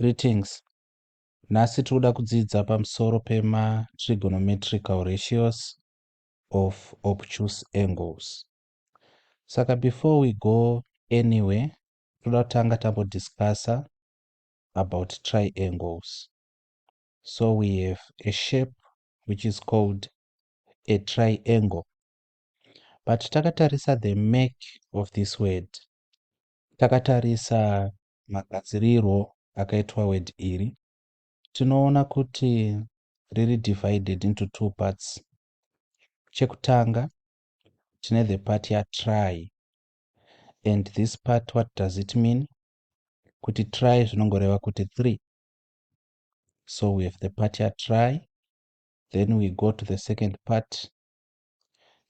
Greetings. Nhasi tinoda kudzidza pamusoro pema-trigonometrical ratios of obtuse angles. Saka before we go anywhere, toda kutanga tambodiscussa about triangles. So we have a shape which is called a triangle. But takatarisa the make of this word, takatarisa magadzirirwo akaitwa word iri, tinoona kuti riri divided into two parts. Chekutanga tine the part tri, and this part, what does it mean? Kuti tri zvinongoreva kuti 3. So we have the part tri, then we go to the second part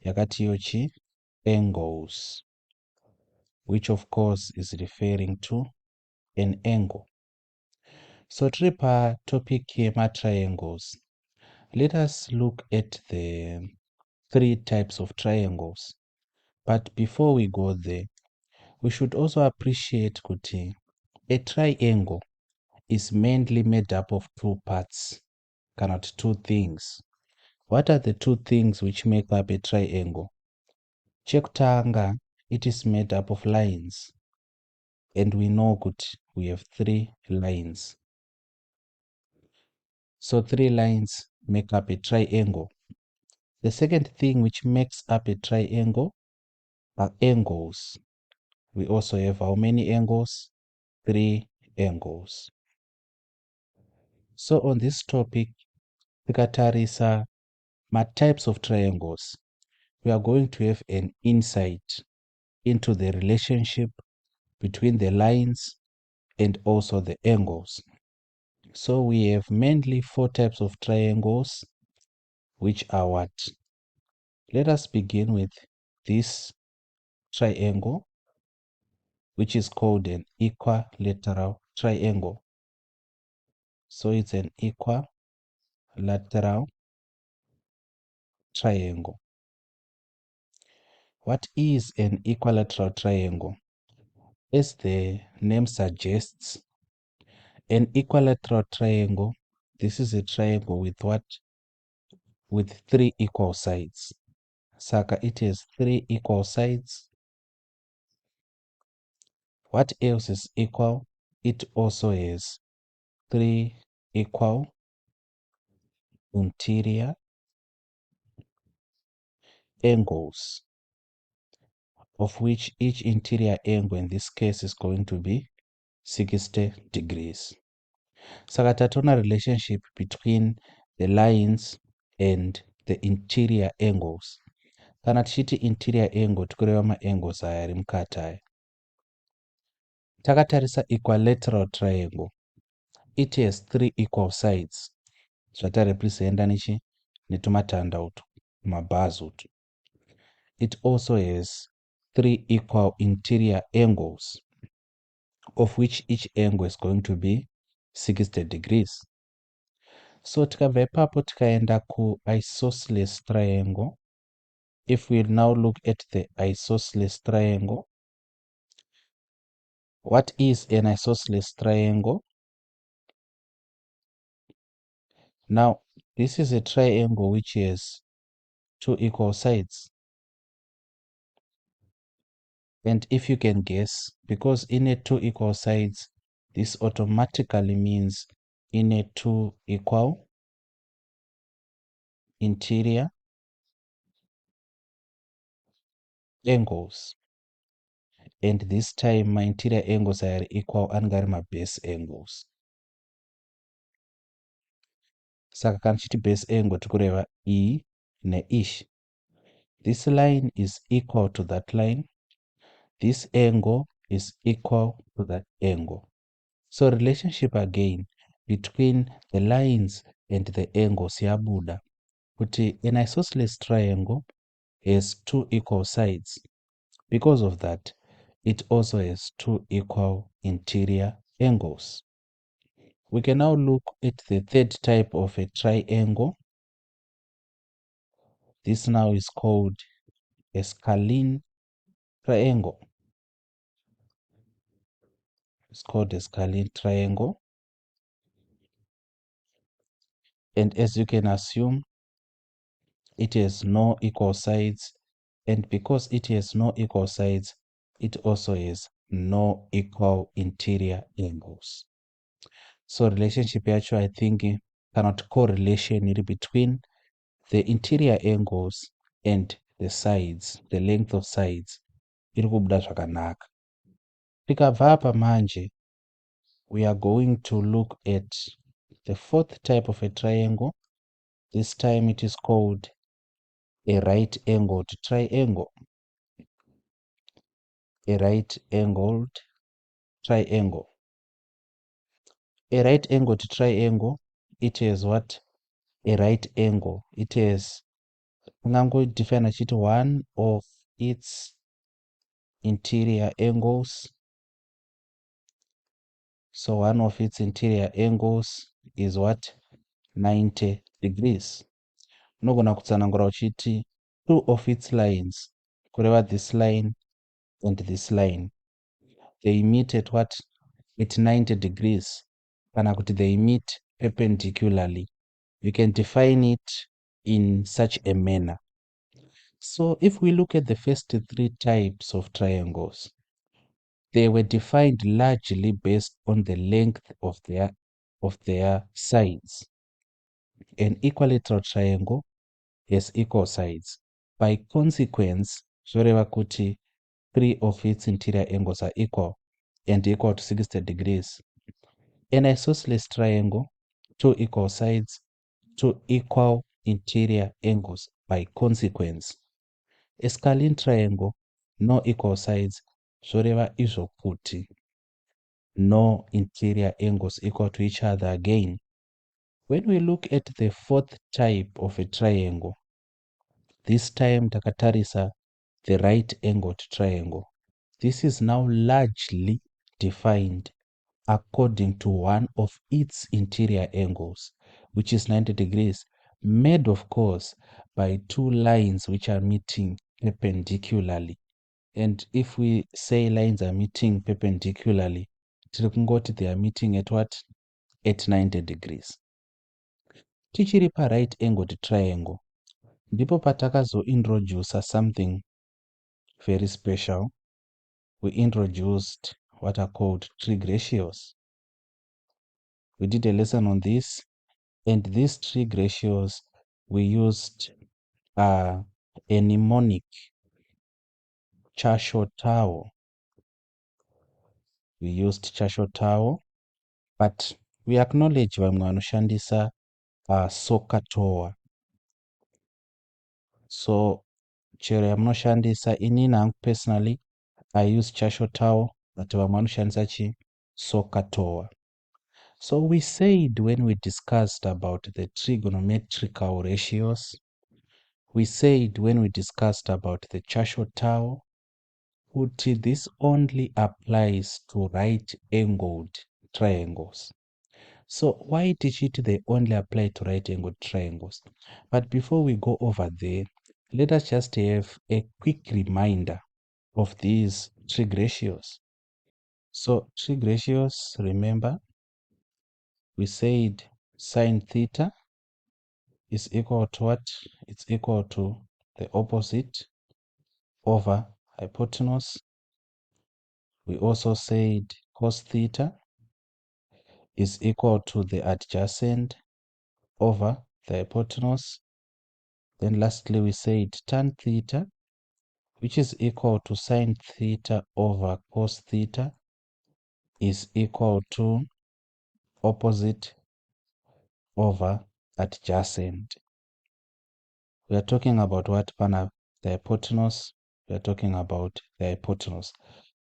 yakati yochi angles, which of course is referring to an angle. So tiri topic yema-triangles. Let us look at the 3 types of triangles. But before we go there, we should also appreciate kuti a triangle is mainly made up of 2 parts, cannot 2 things. What are the 2 things which make up a triangle? Chekutanga, it is made up of lines, and we know kuti we have 3 lines. So 3 lines make up a triangle. The second thing which makes up a triangle are angles. We also have how many angles? 3 angles. So on this topic, tikatarisa types of triangles, we are going to have an insight into the relationship between the lines and also the angles. So we have mainly 4 types of triangles, which are what? Let us begin with this triangle, which is called an equilateral triangle. So it's an equilateral triangle. What is an equilateral triangle? As the name suggests, an equilateral triangle, this is a triangle with what? With 3 equal sides. Saka, it has 3 equal sides. What else is equal? It also has 3 equal interior angles, of which each interior angle in this case is going to be 60 degrees. Saka tataona relationship between the lines and the interior angles. Kana tichiti interior angle, tikureva ma-angles aya ari mukati aya. Takatarisa equilateral triangle. It has 3 equal sides. Zvatarepresenta netumatanda utu, mabars utu. It also has 3 equal interior angles, of which each angle is going to be 60 degrees. So tikabva ipapo tikaenda ku-isosceles triangle. If we now look at the isosceles triangle, what is an isosceles triangle? Now, this is a triangle which has 2 equal sides. And if you can guess, because in a 2 equal sides, this automatically means in a 2 equal interior angles. And this time my interior angles are equal and my base angles. Saka kana chiti base angle tikureva E ne-ish. This line is equal to that line. This angle is equal to that angle. So relationship again between the lines and the angles yabuda. Kuti an isosceles triangle has 2 equal sides. Because of that, it also has 2 equal interior angles. We can now look at the third type of a triangle. This now is called a scalene triangle. It's called a scalene triangle. And as you can assume, it has no equal sides. And because it has no equal sides, it also has no equal interior angles. So relationship yacho, I think, cannot correlation iri between the interior angles and the sides, the length of sides, iri kubuda zvakanaka. Tikabva apa manje, we are going to look at the fourth type of a triangle. This time it is called a right angled triangle. A right angled triangle. A right angled triangle, it has what? A right angle. It has, define achiti, one of its interior angles. So one of its interior angles is what? 90 degrees. Unogona kutsanangura uchiti two of its lines, kureva this line and this line, they meet at what? At 90 degrees. Kana kuti they meet perpendicularly. You can define it in such a manner. So if we look at the first three types of triangles, they were defined largely based on the length of their sides. An equilateral triangle has equal sides. By consequence, zvoreva kuti three of its interior angles are equal and equal to 60 degrees. An isosceles triangle, two equal sides, two equal interior angles by consequence. A scalene triangle, no equal sides, zvoreva izvo kuti no interior angles equal to each other again. When we look at the fourth type of a triangle, this time takatarisa the right angled triangle. This is now largely defined according to one of its interior angles, which is 90 degrees, made of course by two lines which are meeting perpendicularly. And if we say lines are meeting perpendicularly, they are meeting at what? At 90 degrees. Tichiri pa right angled triangle, ndipo patakazointroduce something very special. We introduced what are called trig ratios. We did a lesson on this, and these trig ratios we used a mnemonic, Chashotao. We used Chashotao, but we acknowledge vamwe vanoshandisa SOHCAHTOA. So chero yamunoshandisa, inini hangu personally I use Chashotao, but vamwe vanoshandisa chi SOHCAHTOA. So we said when we discussed about the trigonometrical ratios, we said when we discussed about the Chashotao, this only applies to right-angled triangles. So why teach it they only apply to right-angled triangles? But before we go over there, let us just have a quick reminder of these trig ratios. So trig ratios, remember, we said sine theta is equal to what? It's equal to the opposite over hypotenuse. We also said cos theta is equal to the adjacent over the hypotenuse. Then lastly, we said tan theta, which is equal to sine theta over cos theta, is equal to opposite over adjacent. We are talking about what, pana? The hypotenuse. We are talking about the hypotenuse.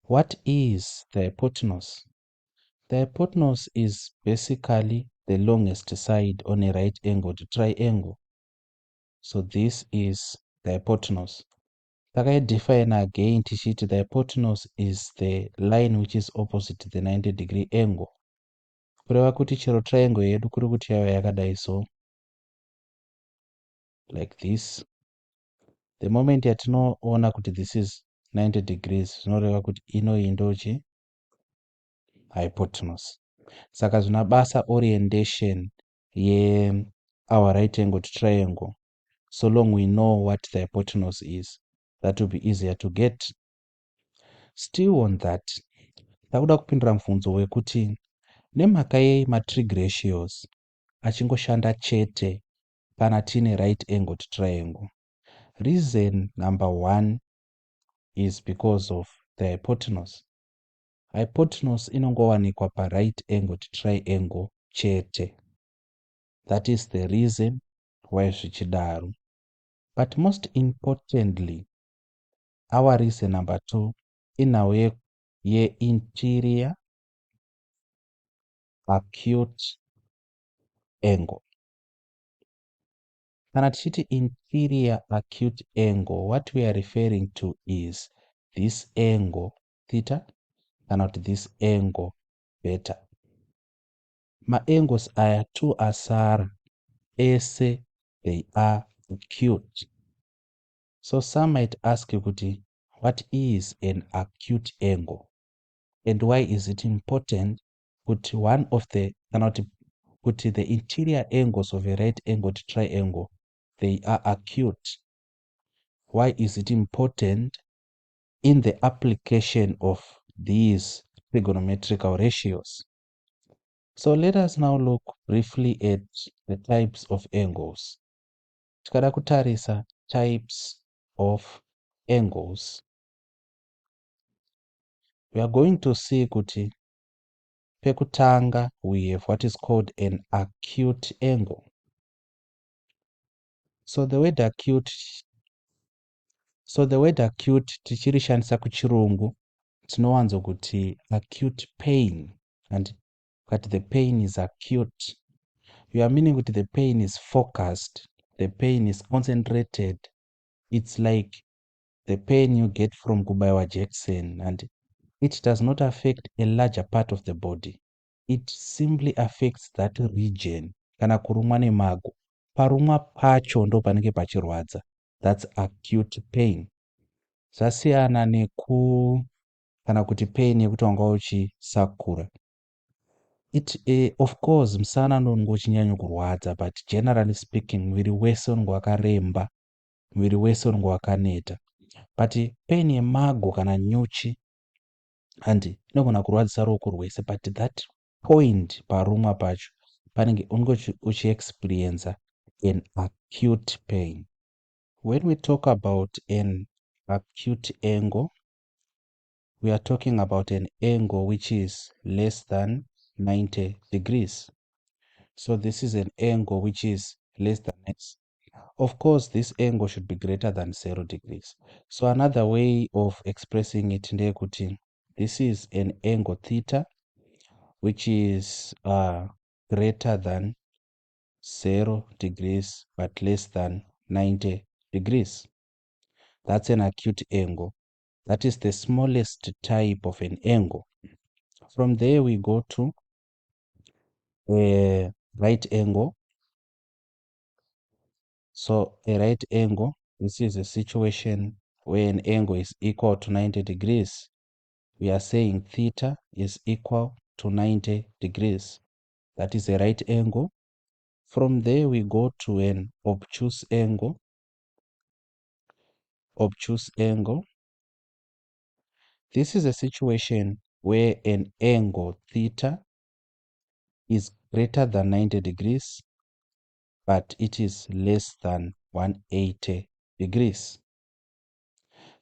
What is the hypotenuse? The hypotenuse is basically the longest side on a right-angled triangle. So this is the hypotenuse. Define again tichiti the hypotenuse is the line which is opposite the 90-degree angle. Kureva kuti chero triangle yedu kuri kuti yava yakadai so, like this. The moment yatinoona kuti this is 90 degrees, zvinoreva kuti inoyi ndochi hypotenuse. Saka zvina basa orientation our right-angled triangle, so long we know what the hypotenuse is. That will be easier to get. Still on that, takuda kupindura mubvunzo wekuti nemhaka yei matrig ratios achingoshanda chete kana tine right-angled triangle. Reason number one is because of the hypotenuse. Hypotenuse inongowanikwa pa-right-angled triangle chete. That is the reason why zvichidaro. But most importantly, our reason number two inhau ye-interior acute angle. Kana tichiti interior acute angle, what we are referring to is this angle theta kana kuti this angle beta. Ma-angles aya two asara ese they are acute. So some might ask you kuti what is an acute angle and why is it important kuti one of the kana kuti the interior angles of a right-angled triangle they are acute. Why is it important in the application of these trigonometrical ratios? So let us now look briefly at the types of angles. Tikada kutarisa types of angles, we are going to see kuti pekutanga we have what is called an acute angle. So the word acute tichirishandisa kuchirungu tinowanzo kuti acute pain, and that the pain is acute. You are meaning kuti the pain is focused, the pain is concentrated. It's like the pain you get from kubaiwa Jackson, and it does not affect a larger part of the body. It simply affects that region. Kana kurumwa nemago, parumwa pacho ndo panenge pachirwadza. That's acute pain. Zvasiyana neku kana kuti pain yekuti wanga uchisakura. Of course musana ndongo uchinyanya kurwadza, but generally speaking muviri wese unongo wakaremba, muviri wese unongo wakaneta. But pain yemago kana nyuchi handi inogona kurwadzisa ruoko rwese, but that point parumwa pacho panenge unongo uchiexperience an acute pain. When we talk about an acute angle, we are talking about an angle which is less than 90 degrees. So this is an angle which is less than x. Of course, this angle should be greater than 0 degrees. So another way of expressing it, this is an angle theta, which is greater than 0 degrees, but less than 90 degrees. That's an acute angle. That is the smallest type of an angle. From there, we go to a right angle. So a right angle, this is a situation where an angle is equal to 90 degrees. We are saying theta is equal to 90 degrees. That is a right angle. From there, we go to an obtuse angle. Obtuse angle. This is a situation where an angle theta is greater than 90 degrees, but it is less than 180 degrees.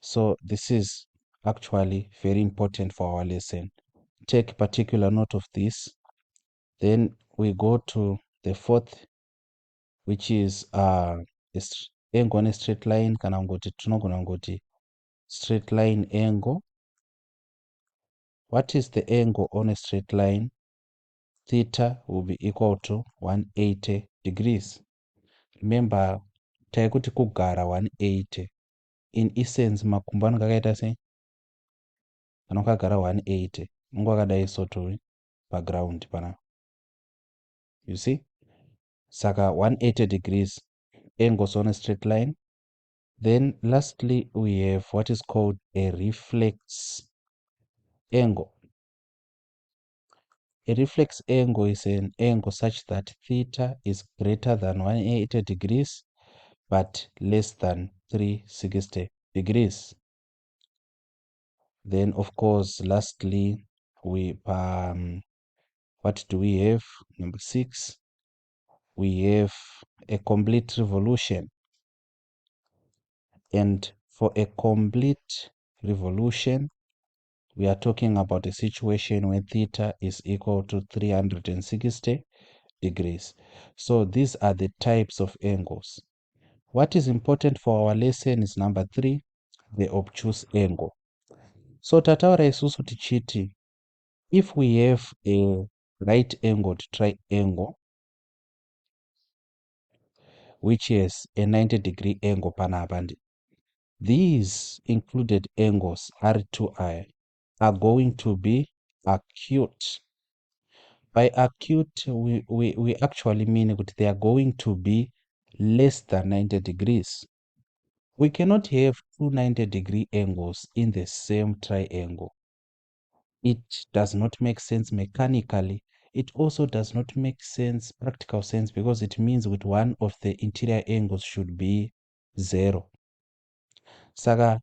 So this is actually very important for our lesson. Take particular note of this. Then we go to the fourth, which is angle on a straight line, kana ngoti tinogona ngoti straight line angle. What is the angle on a straight line? Theta will be equal to 180 degrees. Remember, taikuti kugara 180. In essence, makumbo anenge akaita sei? Anokagara 180. Mungu akadai soto background pana. You see? Saka 180 degrees angles on a straight line. Then lastly, we have what is called a reflex angle. A reflex angle is an angle such that theta is greater than 180 degrees but less than 360 degrees. Then, of course, lastly, what do we have? Number 6, we have a complete revolution. And for a complete revolution, we are talking about a situation where theta is equal to 360 degrees. So these are the types of angles. What is important for our lesson is number 3, the obtuse angle. So tataura isusu tichiti, if we have a right angled triangle which has a 90-degree angle panapa, these included angles R2I are going to be acute. By acute, we actually mean that they are going to be less than 90 degrees. We cannot have two 90-degree angles in the same triangle. It does not make sense mechanically. It also does not make sense, practical sense, because it means with one of the interior angles should be 0. Saka,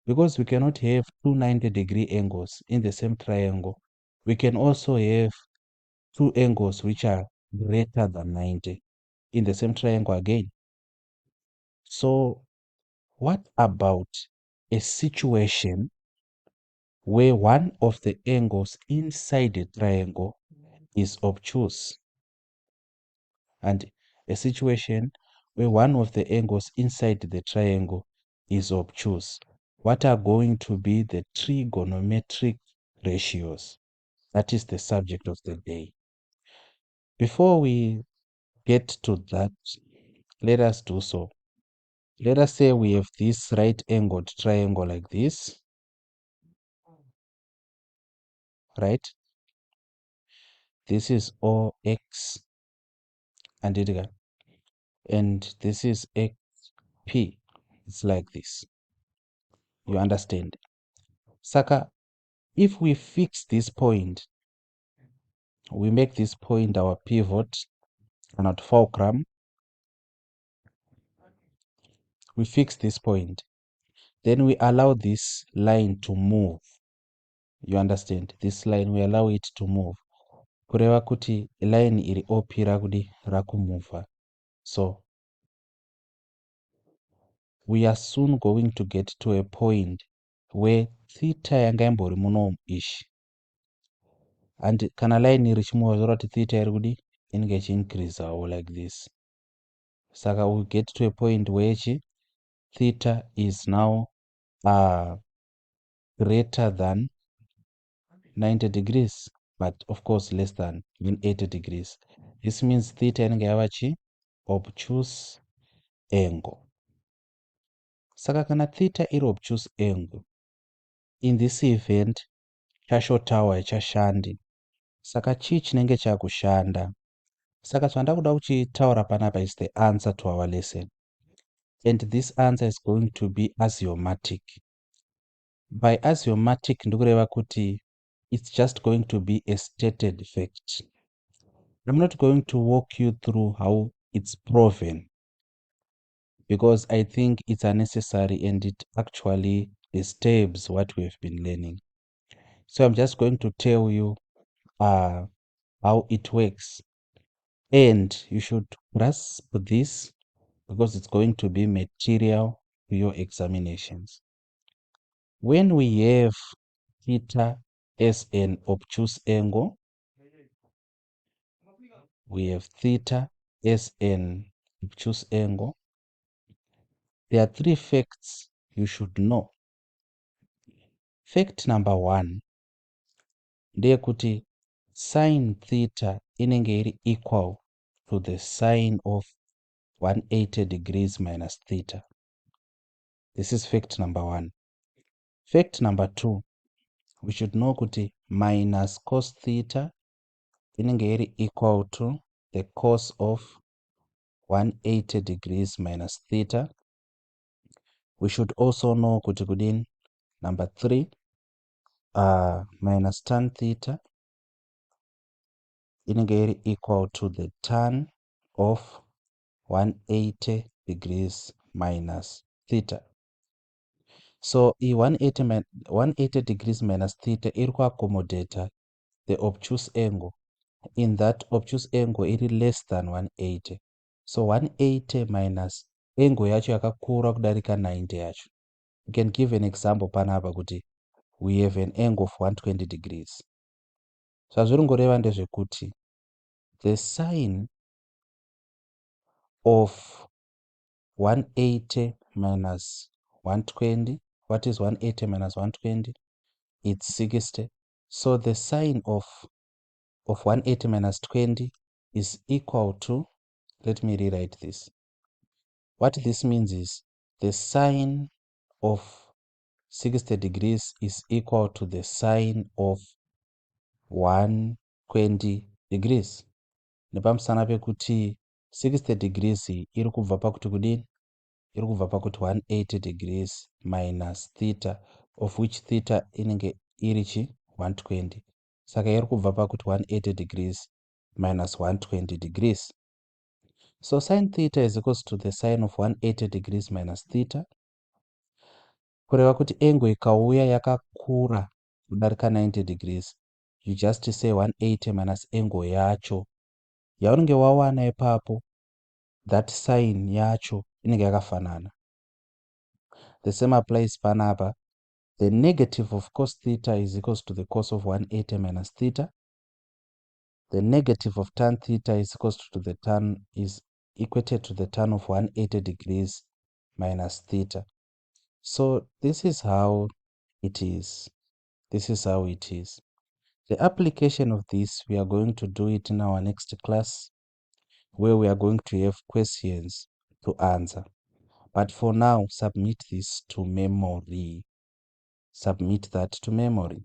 because we cannot have two 90-degree angles in the same triangle, we can also have two angles which are greater than 90 in the same triangle again. So what about a situation where one of the angles inside the triangle is obtuse, and a situation where one of the angles inside the triangle is obtuse? What are going to be the trigonometric ratios? That is the subject of the day. Before we get to that, let us do so. Let us say we have this right angled triangle like this, right? This is OX and this is XP. It's like this. You understand? Saka, if we fix this point, we make this point our pivot and our fulcrum, we fix this point, then we allow this line to move. You understand? This line, we allow it to move. Kureva kuti line iri OP rakumova. So we are soon going to get to a point where theta yanga imbori muno ish. And kana line iri chimuva zora kuti theta iri kudi inenge increase or like this. Saka we get to a point where theta is now greater than 90 degrees, but of course less than 80 degrees. This means theta inenge yava obtuse angle. Saka kana theta iri obtuse angle, in this event chashotawa hachashandi. Saka chii chinenge chakushanda? Saka chandakuda kuchitaura panapa is the answer to our lesson. And this answer is going to be axiomatic. By axiomatic ndikureva kuti it's just going to be a stated fact. I'm not going to walk you through how it's proven, because I think it's unnecessary and it actually disturbs what we've been learning. So I'm just going to tell you how it works. And you should grasp this because it's going to be material to your examinations. When we have theta as an obtuse angle, we have theta as an obtuse angle, there are 3 facts you should know. Fact number 1, ndeyekuti sine theta inenge iri equal to the sine of 180 degrees minus theta. This is fact number 1. Fact number 2, we should know kuti minus cos theta inenge iri equal to the cos of 180 degrees minus theta. We should also know kuti kudin number 3, minus tan theta inenge iri equal to the tan of 180 degrees minus theta. So 180 degrees minus theta iri kuaccommodata the obtuse angle. In that obtuse angle iri less than 180. So 180 minus angle yacho yakakura kudarika 90 yacho. You can give an example panapa kuti we have an angle of 120 degrees. Zvazviri ngoreva ndezvekuti the sine of 180 minus 120, what is 180 minus 120? It's 60. So the sine of 180 minus 20 is equal to, let me rewrite this. What this means is the sine of 60 degrees is equal to the sine of 120 degrees. Nepamusana pekuti 60 degrees iri kubva pakuti kudini? Iri kubva pakuti 180 degrees minus theta, of which theta inenge iri chi 120. Saka iri kubva pakuti 180 degrees minus 120 degrees. So sine theta is equals to the sine of 180 degrees minus theta. Kureva kuti angle ikauya yakakura kudarika 90 degrees, you just say 180 minus angle yacho yaunenge wawana ipapo, that sine yacho inenge yakafanana. The same applies panapa. The negative of cos theta is equals to the cos of 180 minus theta. The negative of tan theta is equals to the tan, is equated to the tan of 180 degrees minus theta. So this is how it is. This is how it is. The application of this, we are going to do it in our next class, where we are going to have questions to answer. But for now, submit this to memory. Submit that to memory.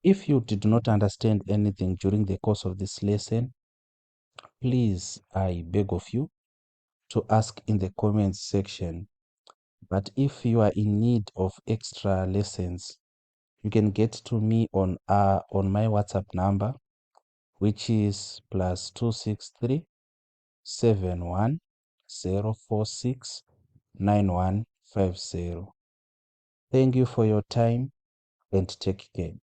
If you did not understand anything during the course of this lesson, please, I beg of you to ask in the comments section. But if you are in need of extra lessons, you can get to me on my WhatsApp number, which is +263 71046 9150. Thank you for your time and take care.